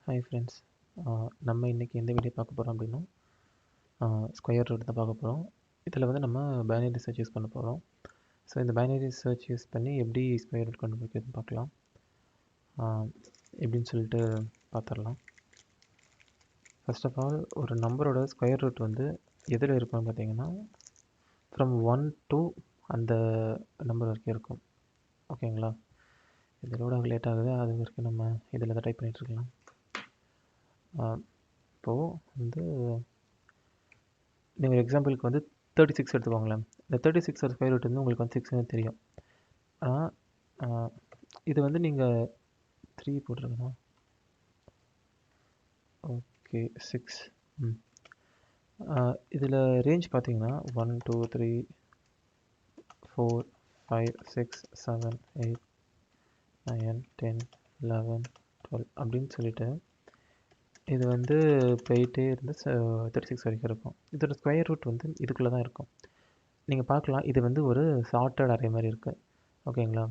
Hi friends. நம்ம இன்றைக்கி எந்த வீடியோ பார்க்க போகிறோம் அப்படின்னா ஸ்கொயர் ரூட் தான் பார்க்க போகிறோம். இதில் வந்து நம்ம பைனரி சர்ச் யூஸ் பண்ண போகிறோம். ஸோ இந்த பைனரி சர்ச் யூஸ் பண்ணி எப்படி ஸ்கொயர் ரூட் கண்டுபிடிக்கிறதுன்னு பார்க்கலாம். எப்படின்னு சொல்லிட்டு பார்த்துடலாம். ஃபர்ஸ்ட் ஆஃப் ஆல் ஒரு நம்பரோட ஸ்கொயர் ரூட் வந்து எதில் இருக்கும்னு பார்த்தீங்கன்னா ஃப்ரம் 1 to அந்த நம்பர் வரைக்கும் இருக்கும். ஓகேங்களா? இதோட லேட் ஆகுது, அது வரைக்கும் நம்ம இதில் தான் டைப் பண்ணிகிட்ருக்கலாம். இப்போது வந்து நீங்கள் எக்ஸாம்பிளுக்கு வந்து 36 எடுத்துக்கோங்களேன். இந்த 36 ஸ்கொயர் ரூட் வந்து உங்களுக்கு வந்து 6ன்னு தெரியும். ஆனால் இது வந்து நீங்கள் 3 போட்டிருக்கீங்களா? ஓகே 6. இதில் ரேஞ்ச் பார்த்தீங்கன்னா 1 2 3 4 5 6 7 8 9 10 11 12 அப்படின்னு சொல்லிட்டு இது வந்து போயிட்டே இருந்து 36 வரைக்கும் இருக்கும். இதோட ஸ்கொயர் ரூட் வந்து இதுக்குள்ளே தான் இருக்கும். நீங்கள் பார்க்கலாம், இது வந்து ஒரு சார்ட்டட் அரே மாதிரி இருக்குது. ஓகேங்களா?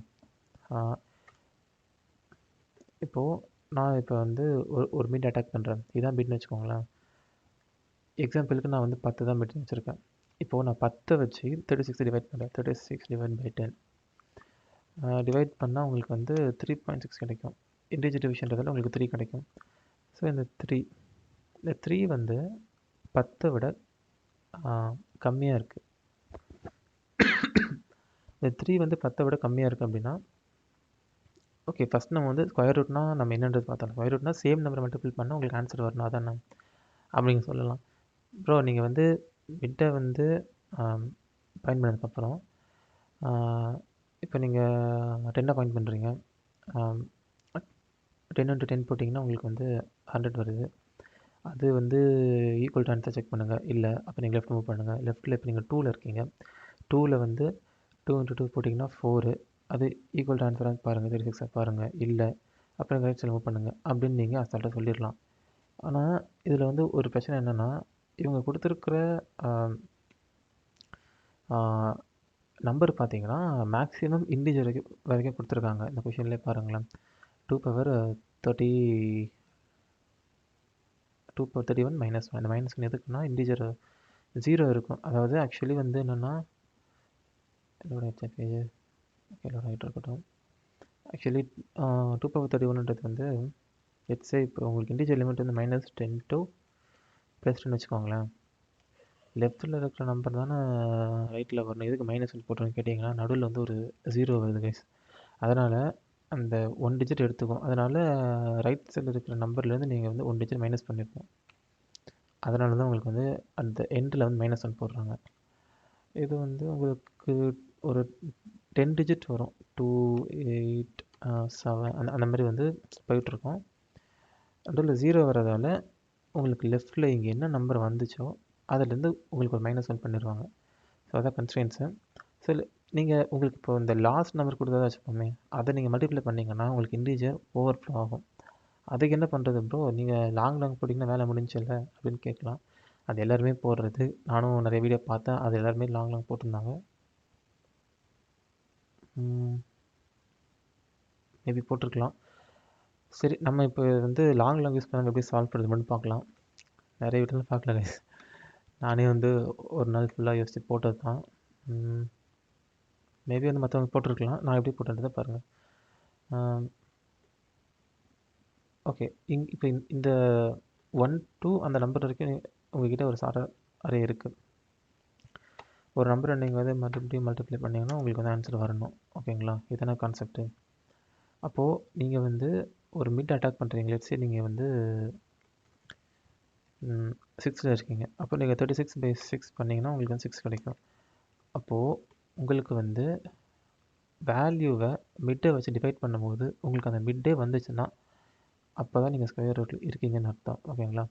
இப்போது நான் இப்போ வந்து ஒரு பிட் அட்டாக் பண்ணுறேன். இதான் பிட்னு வச்சுக்கோங்களேன். எக்ஸாம்பிளுக்கு நான் வந்து 10 தான் பிட் வச்சுருக்கேன். இப்போது நான் 10 வச்சு 36 டிவைட் பண்ணுறேன். 36 டிவைட் பை 10 டிவைட் பண்ணால் உங்களுக்கு வந்து 3.6 கிடைக்கும். இன்டிஜர் டிவிஷன்றதால உங்களுக்கு 3 கிடைக்கும். ஸோ இந்த 3 வந்து 10 விட கம்மியாக இருக்குது. இந்த 3 வந்து 10 விட கம்மியாக இருக்குது அப்படின்னா ஓகே, ஃபஸ்ட் நம்ம வந்து ஸ்கொயர் ரூட்னா நம்ம என்னன்றது பார்த்தோம். ஸ்கொயர் ரூட்னா சேம் நம்பரை மல்டிபிள் பண்ணால் உங்களுக்கு ஆன்சர் வரணும், அதானே அப்படிங்க சொல்லலாம். ப்ரோ நீங்கள் வந்து பிட்டை வந்து பாயிண்ட் பண்ணதுக்கப்புறம் இப்போ நீங்கள் 10 பாயிண்ட் பண்ணுறீங்க. 10 into 10 போட்டிங்கன்னா உங்களுக்கு வந்து 100 வருது. அது வந்து ஈக்குவல் டு ஆன்சர் செக் பண்ணுங்கள். இல்லை அப்போ நீங்கள் லெஃப்ட் மூவ் பண்ணுங்கள். லெஃப்ட்டில் இப்போ நீங்கள் 2ல் இருக்கீங்க. 2ல் வந்து 2 into 2 போட்டிங்கன்னா 4. அது ஈக்குவல் டு ஆன்சராக பாருங்கள், 36 பாருங்கள். இல்லை அப்புறம் ரைட் சைடு மூவ் பண்ணுங்கள் அப்படின்னு நீங்கள் அசால்ட்டாக சொல்லிடலாம். ஆனால் இதில் வந்து ஒரு பிரச்சனை என்னென்னா, இவங்க கொடுத்துருக்குற நம்பர் பார்த்தீங்கன்னா மேக்ஸிமம் இன்டிஜர் வரைக்கும் கொடுத்துருக்காங்க. இந்த கொஷின்லேயே பாருங்களேன். 2 power 31 -1. அந்த -1 எதுக்குன்னா இன்டிஜர் 0 இருக்கும். அதாவது ஆக்சுவலி வந்து என்னென்னா இதோட பேஜ் இதோட ஹைட் இருக்கட்டும். ஆக்சுவலி 2 power 31ன்றது வந்து லெட்ஸே இப்போ உங்களுக்கு இன்டிஜர் லிமிட் வந்து -10 to +10 வச்சுக்கோங்களேன். லெஃப்ட்டில் இருக்கிற நம்பர் தானே ரைட்டில் வரணும். எதுக்கு -1 போட்டுருன்னு கேட்டிங்கன்னா நடுவில் வந்து ஒரு 0 வருது கைஸ். அதனால் அந்த 1 டிஜிட் எடுத்துக்கும். அதனால் ரைட் சைடில் இருக்கிற நம்பர்லேருந்து நீங்கள் வந்து 1 டிஜிட் மைனஸ் பண்ணியிருக்கோம். அதனால தான் உங்களுக்கு வந்து அந்த எண்டில் வந்து -1 போடுறாங்க. இது வந்து உங்களுக்கு ஒரு 10 டிஜிட் வரும். 2 8 7 அந்த மாதிரி வந்து போயிட்டுருக்கோம். நடுவில் 0 வரதால் உங்களுக்கு லெஃப்ட்டில் இங்கே என்ன நம்பர் வந்துச்சோ அதுலேருந்து உங்களுக்கு ஒரு -1 பண்ணிடுவாங்க. ஸோ அதான் கன்ஸ்ட்ரெயின்ஸு. ஸோ நீங்கள் உங்களுக்கு இப்போ இந்த லாஸ்ட் நம்பர் கொடுத்ததா வச்சுக்கோமே, அதை நீங்கள் மல்டிப்ளை பண்ணிங்கன்னா உங்களுக்கு இன்டிஜர் ஓவர்ஃப்ளோ ஆகும். அதுக்கு என்ன பண்ணுறது ப்ரோ, நீங்கள் லாங் போட்டிங்கன்னா வேலை முடிஞ்சில்ல அப்படின்னு கேட்கலாம். அது எல்லாருமே போடுறது. நானும் நிறைய வீடியோ பார்த்தேன், அது எல்லாருமே லாங் போட்டிருந்தாங்க. மேபி போட்டிருக்கலாம். சரி, நம்ம இப்போ வந்து லாங் யூஸ் பண்ணாங்க எப்படி சால்வ் பண்ணுறது மட்டும் பார்க்கலாம். நிறைய வீட்டில் பார்க்கல கைஸ். நானே வந்து ஒரு நாள் ஃபுல்லாக யோசித்து போட்டது தான். மேபி வந்து மற்றவங்க போட்டிருக்கலாம். நான் எப்படி போட்டுன்றதை பாருங்கள். ஓகே, இப்போ இந்த 1 to அந்த நம்பர் வரைக்கும் உங்கள்கிட்ட ஒரு சார்ட் அரே இருக்குது. ஒரு நம்பரை நீங்கள் வந்து மறுபடியும் மல்டிப்ளை பண்ணிங்கன்னா உங்களுக்கு வந்து ஆன்சர் வரணும். ஓகேங்களா? இதுதானே கான்செப்ட்டு. அப்போது நீங்கள் வந்து ஒரு மிட் அட்டாக் பண்ணுறீங்க. லெட்ஸ் சே நீங்கள் வந்து 6ல் இருக்கீங்க. அப்போ நீங்கள் 36/6 பண்ணிங்கன்னா உங்களுக்கு வந்து 6 கிடைக்கும். அப்போது உங்களுக்கு வந்து வேல்யூவை மிட்டை வச்சு டிவைட் பண்ணும்போது உங்களுக்கு அந்த மிட்டே வந்துச்சுன்னா அப்போ தான் நீங்கள் ஸ்கொயர் ரூட்டில் இருக்கீங்கன்னு அர்த்தம். ஓகேங்களா?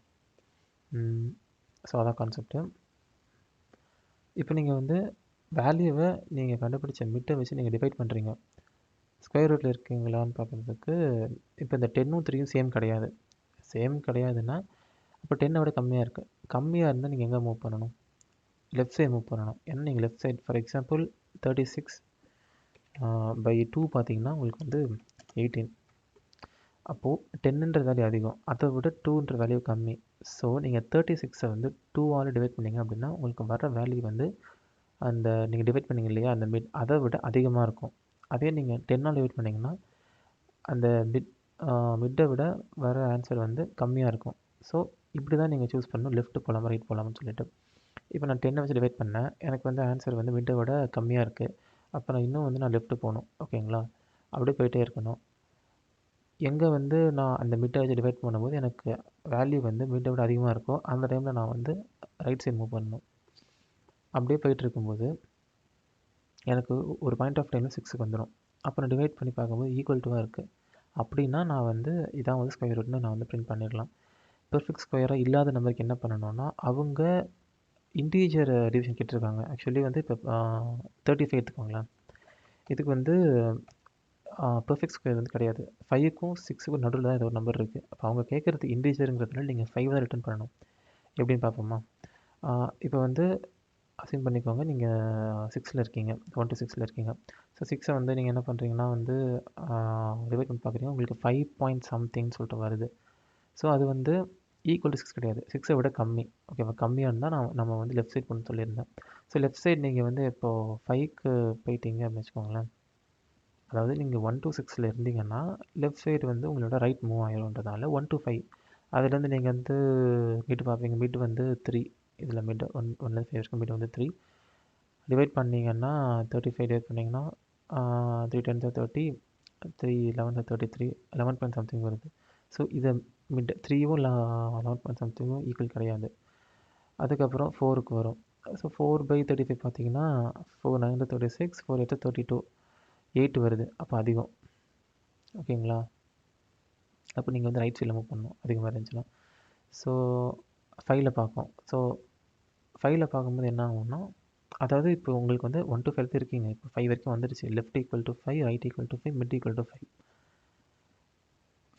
ஸோ அதான் கான்செப்ட்டு. இப்போ நீங்கள் வந்து வேல்யூவை நீங்கள் கண்டுபிடிச்ச மிட்டை வச்சு நீங்கள் டிவைட் பண்ணுறீங்க. ஸ்கொயர் ரூட்டில் இருக்கீங்களான்னு பார்க்குறதுக்கு இப்போ இந்த 10ம் 3யும் சேம் கிடையாது. சேம் கிடையாதுன்னா அப்போ 10 விட கம்மியாக இருக்குது. கம்மியாக இருந்தால் நீங்கள் எங்கே மூவ் பண்ணணும்? லெஃப்ட் சைடு மூவ் பண்ணணும். ஏன்னா நீங்கள் left side for example 36 by 2 பார்த்தீங்கன்னா உங்களுக்கு வந்து 18. அப்போது 10ன்ற வேல்யூ அதிகம், அதை விட 2ன்ற வேல்யூ கம்மி. ஸோ நீங்கள் 36 வந்து 2ஆல் டிவைட் பண்ணிங்க அப்படின்னா உங்களுக்கு வர வேல்யூ வந்து அந்த நீங்கள் டிவைட் பண்ணிங்க இல்லையா அந்த மிட், அதை விட அதிகமாக இருக்கும். அதே நீங்கள் 10ஆல் டிவைட் பண்ணிங்கன்னா அந்த மிட்டை விட வர ஆன்சர் வந்து கம்மியாக இருக்கும். ஸோ இப்படி தான் நீங்கள் சூஸ் பண்ணணும், லெஃப்ட் போகலாமா ரைட் போகலாமான்னு சொல்லிட்டு. இப்போ நான் 10 வச்சு டிவைட் பண்ணேன், எனக்கு வந்து ஆன்சர் வந்து மிட்டை விட கம்மியாக இருக்குது. அப்போ நான் இன்னும் வந்து நான் லெஃப்ட்டு போகணும். ஓகேங்களா, அப்படியே போயிட்டே இருக்கணும். எங்கே வந்து நான் அந்த மிட்டை வச்சு டிவைட் பண்ணும்போது எனக்கு வேல்யூ வந்து மிட்டை விட அதிகமாக இருக்கும், அந்த டைமில் நான் வந்து ரைட் சைடு மூவ் பண்ணணும். அப்படியே போயிட்டு இருக்கும்போது எனக்கு ஒரு பாயிண்ட் ஆஃப் டைமில் 6க்கு வந்துடும். அப்போ நான் டிவைட் பண்ணி பார்க்கும்போது ஈக்குவல் டுவாக இருக்குது. அப்படின்னா நான் வந்து இதான் வந்து ஸ்கொயர் ரூட்னு நான் வந்து பிரிண்ட் பண்ணிடலாம். பெர்ஃபெக்ட் ஸ்கொயராக இல்லாத நம்பருக்கு என்ன பண்ணணும்னா, அவங்க இன்டீஜர் டிவிஷன் கேட்டிருக்காங்க. ஆக்சுவலி வந்து இப்போ 35 எடுத்துக்கோங்களேன். இதுக்கு வந்து பெர்ஃபெக்ட் ஸ்கொயர் வந்து கிடையாது. 5க்கும் 6க்கும் நடுவில் தான் ஏதோ ஒரு நம்பர் இருக்குது. அப்போ அவங்க கேட்குறது இன்டீஜருங்கிறதுனால நீங்கள் 5 தான் ரிட்டர்ன் பண்ணணும். எப்படின்னு பார்ப்போமா? இப்போ வந்து அசைன் பண்ணிக்கோங்க, நீங்கள் 6ல் இருக்கீங்க, 1 to 6ல் இருக்கீங்க. ஸோ 6ஐ வந்து நீங்கள் என்ன பண்ணுறீங்கன்னா வந்து டிவைட் பண்ணி பார்க்குறீங்க, உங்களுக்கு 5 பாயிண்ட் சம்திங்னு சொல்லிட்டு வருது. ஸோ அது வந்து ஈக்குவல் டு 6 கிடையாது, 6ஐ விட கம்மி. ஓகேவா, கம்மியாக இருந்தால் நம்ம வந்து லெஃப்ட் சைட் பண்ண சொல்லியிருந்தேன். ஸோ லெஃப்ட் சைடு நீங்கள் வந்து இப்போது 5க்கு போயிட்டீங்க அப்படின்னு வச்சுக்கோங்களேன். அதாவது நீங்கள் 1 to 6ல் இருந்தீங்கன்னா லெஃப்ட் சைடு வந்து உங்களோட ரைட் மூவ் ஆகிரும்ன்றதால 1 to 5 அதுலேருந்து நீங்கள் வந்து மிட் பார்ப்பீங்க. மிட் வந்து 3, இதில் மிட் 1 5 இருக்கும், மிட் வந்து 3 டிவைட் பண்ணிங்கன்னா 35 டிவைட் பண்ணிங்கன்னா 3 10 30, 3 11 33, 11 பாயிண்ட் சம்திங் வருது. ஸோ இதை மிட் 3வும் 11 பாயிண்ட் சம்திங்கும் ஈக்குவல் கிடையாது. அதுக்கப்புறம் 4க்கு வரும். ஸோ 4/35 பார்த்தீங்கன்னா 4 9 36, 4 8 32, 8 வருது. அப்போ அதிகம். ஓகேங்களா, அப்போ நீங்கள் வந்து ரைட் சைடில் மூவ் பண்ணணும் அதிகமாக இருந்துச்சுன்னா. ஸோ 5ல் பார்ப்போம். ஸோ 5ல் பார்க்கும்போது என்ன ஆகும்னா, அதாவது இப்போ உங்களுக்கு வந்து 1 to 5 இருக்கீங்க, இப்போ 5 வரைக்கும் வந்துடுச்சு. Left equal to 5, right equal to 5, mid equal to 5.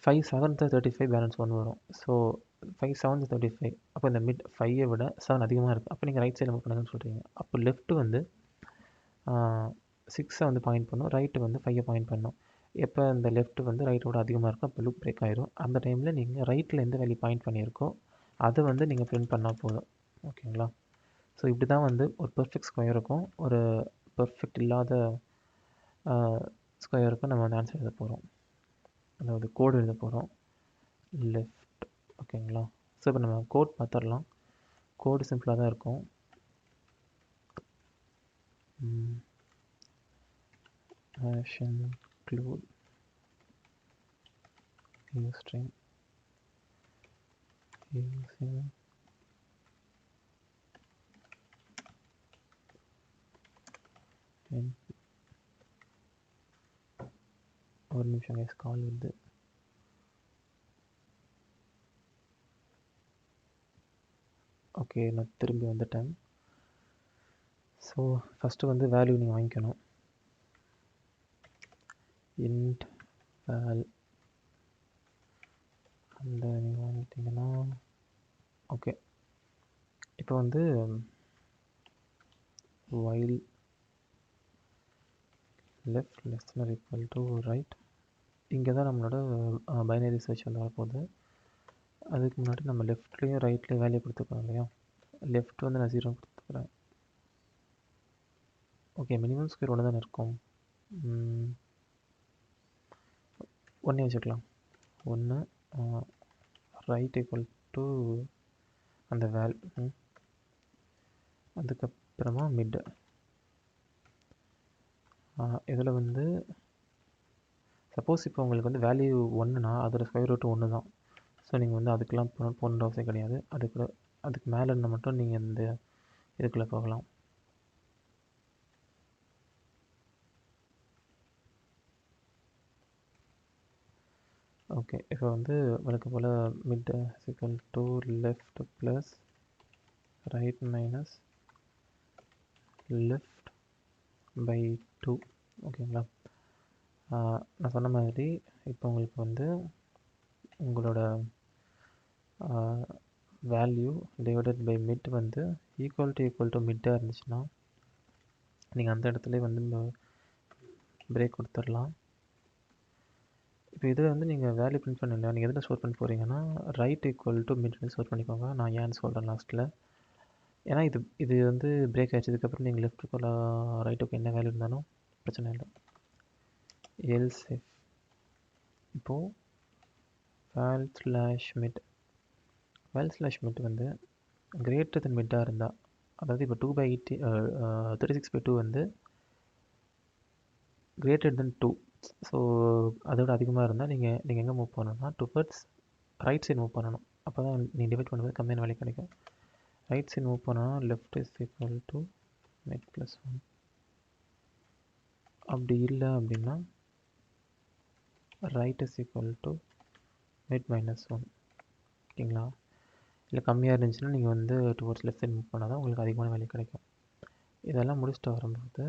5 7 35 balance 1 வரும். ஸோ 5 7 35. அப்போ இந்த மிட் 5ஐ விட 7 அதிகமாக இருக்குது. அப்போ நீங்கள் ரைட் சைடில் மூவ் பண்ணுங்கன்னு சொல்கிறீங்க. அப்போ லெஃப்ட்டு வந்து 6ஐ வந்து பாயிண்ட் பண்ணும், ரைட்டு வந்து 5ஐ பாயிண்ட் பண்ணும். எப்போ இந்த லெஃப்ட்டு வந்து ரைட்டோட அதிகமாக இருக்கும் அப்போ லூப் பிரேக் ஆயிரும். அந்த டைமில் நீங்கள் ரைட்டில் எந்த வேல்யூ பாயிண்ட் பண்ணியிருக்கோ அதை வந்து நீங்கள் பிரிண்ட் பண்ணால் போதும். ஓகேங்களா, ஸோ இப்படி தான் வந்து ஒரு பெர்ஃபெக்ட் ஸ்கொயருக்கும் ஒரு பெர்ஃபெக்ட் இல்லாத ஸ்கொயருக்கும் நம்ம வந்து ஆன்சர் எழுத போகிறோம், அதாவது கோடு எழுத போகிறோம் லெஃப்ட். ஓகேங்களா, ஸோ இப்போ நம்ம கோட் பார்த்துடலாம். கோடு சிம்பிளாக தான் இருக்கும். hash include string using ஒரு நிமிஷம் கைஸ், கால் வருது. ஓகே, நான் திரும்பி வந்துட்டேன். ஸோ ஃபஸ்ட்டு வந்து வேல்யூ நீங்கள் வாங்கிக்கணும். இன்ட் வேல் அந்த நீங்கள் வாங்கிட்டீங்கன்னா ஓகே. இப்போ வந்து while left less than or equal to right, இங்கே தான் நம்மளோட பைனரி சர்ச் வந்து வரப்போகுது. அதுக்கு முன்னாடி நம்ம லெஃப்ட்லேயும் ரைட்லேயும் வேல்யூ கொடுத்துருக்கோம் இல்லையா. லெஃப்ட் வந்து நான் 0 கொடுத்துக்கிறேன். ஓகே, மினிமம் ஸ்கொயர் ஒன்று தானே இருக்கும், 1 வச்சுக்கலாம். 1 ரைட் ஈக்குவல் டு அந்த வேல், அதுக்கப்புறமா மிட். இதில் வந்து சப்போஸ் இப்போ உங்களுக்கு வந்து வேல்யூ 1னா அதோட ஸ்கொயர் ரூட் 1 தான். ஸோ நீங்கள் வந்து அதுக்கெலாம் போகணுன்ற அவசியம் கிடையாது. அதுக்கு மேலே இருந்தால் மட்டும் நீங்கள் இந்த இதுக்குள்ளே போகலாம். ஓகே, இப்போ வந்து வழக்கு போல் mid equal to left plus right minus left by 2. ஓகேங்களா, நான் சொன்ன மாதிரி இப்போ உங்களுக்கு வந்து உங்களோட வேல்யூ டிவைடட் பை மிட் வந்து ஈக்குவல் டு மிட்டாக இருந்துச்சுன்னா நீங்கள் அந்த இடத்துல வந்து பிரேக் கொடுத்துடலாம். இப்போ இதில் வந்து நீங்கள் வேல்யூ பிரிண்ட் பண்ணல, நீங்கள் எதில் ஸ்டோர் பண்ண போகிறீங்கன்னா ரைட் ஈக்குவல் டு மிட்னு ஸ்டோர் பண்ணிக்கோங்க. நான் ஏன்னு சொல்கிறேன் லாஸ்ட்டில். ஏன்னா இது வந்து பிரேக் ஆகிடுச்சதுக்கப்புறம் நீங்கள் லெஃப்ட்டுக்கு ரைட்டுக்கு என்ன வேல்யூ இருந்தாலும் பிரச்சனை இல்லை. எல்ஸ் இஃப் இப்போது val/mid வந்து கிரேட்டர் தென் மிட்டாக இருந்தால், அதாவது இப்போ 2/80 36/2 வந்து கிரேட்டர் தென் 2, ஸோ அதோட அதிகமாக இருந்தால் நீங்கள் எங்கே மூவ் பண்ணணும்னா டுவர்ட்ஸ் ரைட் சைடு மூவ் பண்ணணும். அப்போ தான் நீங்கள் டிவைட் பண்ணும்போது கம்மியான வேல்யூ கிடைக்கும். ரைட் சைடு மூவ் பண்ணால் left is equal to mid plus 1. அப்படி இல்லை அப்படின்னா right is equal to mid minus 1. ஓகேங்களா? இல்லை கம்மியாக இருந்துச்சுன்னா நீங்கள் வந்து டுவர்ட்ஸ் லெஃப்ட் சைடு மூவ் பண்ணால் தான் உங்களுக்கு அதிகமான வேல்யூ கிடைக்கும். இதெல்லாம் முடிச்சுட்டு வரும்போது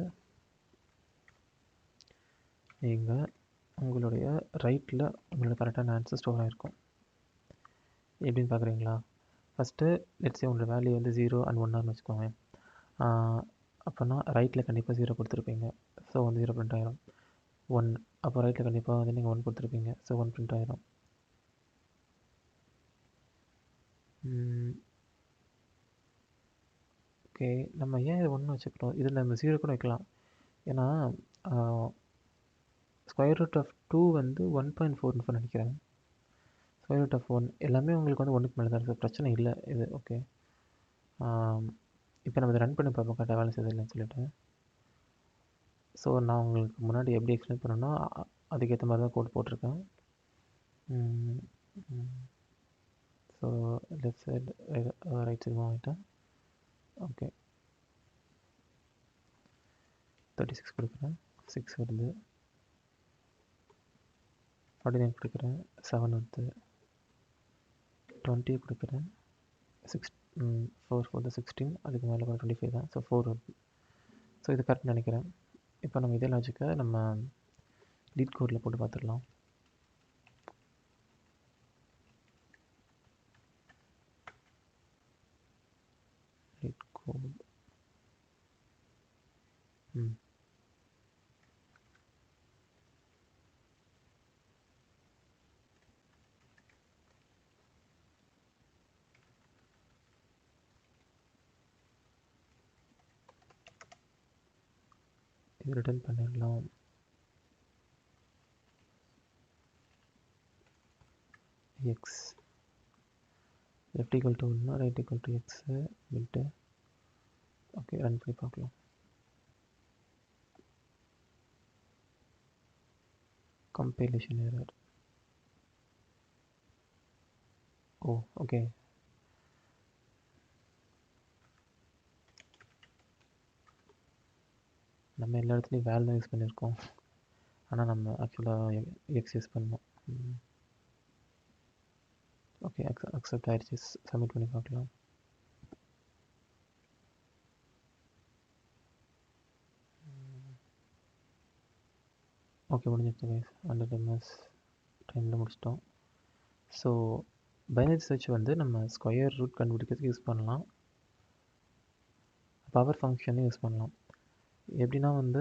நீங்கள் உங்களுடைய ரைட்டில் உங்களோட கரெக்டான ஆன்சர் ஸ்டோர் ஆகிருக்கும். எப்படின்னு பார்க்குறீங்களா? ஃபஸ்ட்டு லெட்ஸே உங்களோட வேல்யூ வந்து 0 and 1 வச்சுக்கோங்க. அப்போனா ரைட்டில் கண்டிப்பாக 0 கொடுத்துருப்பீங்க, ஸோ வந்து 0 பிரிண்ட் ஆகிரும். 1 அப்போ ரைட்டில் கண்டிப்பாக வந்து நீங்கள் 1 கொடுத்துருப்பீங்க, ஸோ 1 பிரிண்ட் ஆகிரும். ஓகே, நம்ம ஏன் இது 1 வச்சுக்கிறோம்? இதில் நம்ம 0 கூட வைக்கலாம். ஏன்னா ஸ்கொயர் ரூட் ஆஃப் 2 வந்து 1.4 நினைக்கிறேன். ஸ்கொயர் ரூட் ஆஃப் 1 எல்லாமே உங்களுக்கு வந்து 1க்கு மேலே தான் இருக்குது, பிரச்சனை இல்லை இது. ஓகே, இப்போ நம்ம இதை ரன் பண்ணி பார்ப்போம் கரெக்டாக வேலை செய்யுது இல்லைன்னு சொல்லிட்டு. ஸோ நான் உங்களுக்கு முன்னாடி எப்படி எக்ஸ்பிளைன் பண்ணணும்னா அதுக்கேற்ற மாதிரி தான் கோட் போட்டிருக்கேன். So left side right side வாங்கிட்டேன். ஓகே, 36 கொடுக்குறேன், 6 வருது. 49 கொடுக்குறேன், 7 வருது. 20 கொடுக்குறேன், 4 4 16, அதுக்கு மேலே 25 தான், ஸோ 4 வருது. ஸோ இது கரெக்ட் நினைக்கிறேன். இப்போ நம்ம இதே லாஜிக்கை நம்ம லீட் கோடில் போட்டு பார்த்துடலாம். லீட் கோட் இது ரிட்டர்ன் பண்ணிடலாம். X left equal to 1 right equal to x Mittu. Okay, run பண்ணி பார்க்கலாம். Compilation error. ஓ ஓகே, நம்ம எல்லா இடத்துலையும் வேல் தான் யூஸ் பண்ணியிருக்கோம், ஆனால் நம்ம ஆக்சுவலாக எக்ஸ் யூஸ் பண்ணோம். ஓகே, அக்செப்ட் ஆகிடுச்சு. சப்மிட் பண்ணி பார்க்கலாம். ஓகே, முடிஞ்சிருச்சு கைஸ். 100 ms டைமில் முடிச்சிட்டோம். ஸோ பைனரி சர்ச் வந்து நம்ம ஸ்கொயர் ரூட் கண்டுபிடிக்கிறதுக்கு யூஸ் பண்ணலாம், பவர் ஃபங்க்ஷனையும் யூஸ் பண்ணலாம். எப்படின்னா வந்து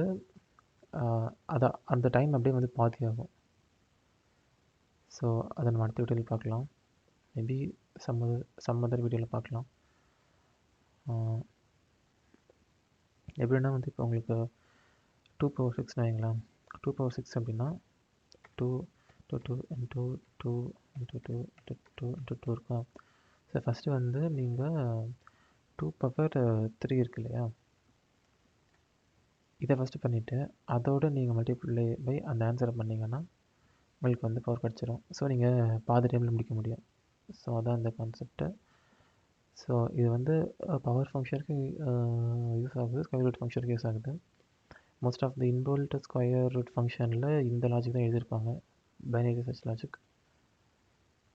அதை அந்த டைம் அப்படியே வந்து பாதி ஆகும். ஸோ அதை நம்ம அடுத்த வீடியோவில் பார்க்கலாம், மேபி சம் அதர் வீடியோவில் பார்க்கலாம். எப்படின்னா வந்து இப்போ உங்களுக்கு 2^6 வைங்களேன். 2^6 அப்படின்னா 2 2 2 2 2 2 2 இருக்கும். ஸோ ஃபஸ்ட்டு வந்து நீங்கள் 2^3 இருக்கு இல்லையா, இதை ஃபஸ்ட்டு பண்ணிவிட்டு அதோடு நீங்கள் மல்டிப்ளை பை அந்த ஆன்சரை பண்ணிங்கன்னா உங்களுக்கு வந்து பவர் கிடச்சிரும். ஸோ நீங்கள் பாதி டைமில் முடிக்க முடியும். ஸோ அதான் இந்த கான்செப்ட்டு. ஸோ இது வந்து பவர் ஃபங்க்ஷனுக்கு யூஸ் ஆகுது, ஸ்கொயர் ரூட் ஃபங்க்ஷனுக்கு யூஸ் ஆகுது. Most of the inbuilt square root ஃபங்க்ஷனில் இந்த லாஜிக் தான் எழுதியிருப்பாங்க, பைனரி சர்ச் லாஜிக்.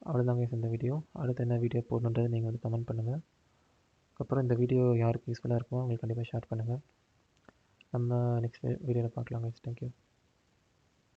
அவ்வளோதாங்க இந்த வீடியோ. அடுத்து என்ன வீடியோ போடணுன்றது நீங்கள் வந்து கமெண்ட் பண்ணுங்கள். அதுக்கப்புறம் இந்த வீடியோ யாருக்கு யூஸ்ஃபுல்லாக இருக்குமோ அவங்களுக்கு கண்டிப்பாக ஷேர் பண்ணுங்கள். நம்ம நெக்ஸ்ட் வீடியோவில் பார்க்கலாம் கைஸ். தேங்க்யூ.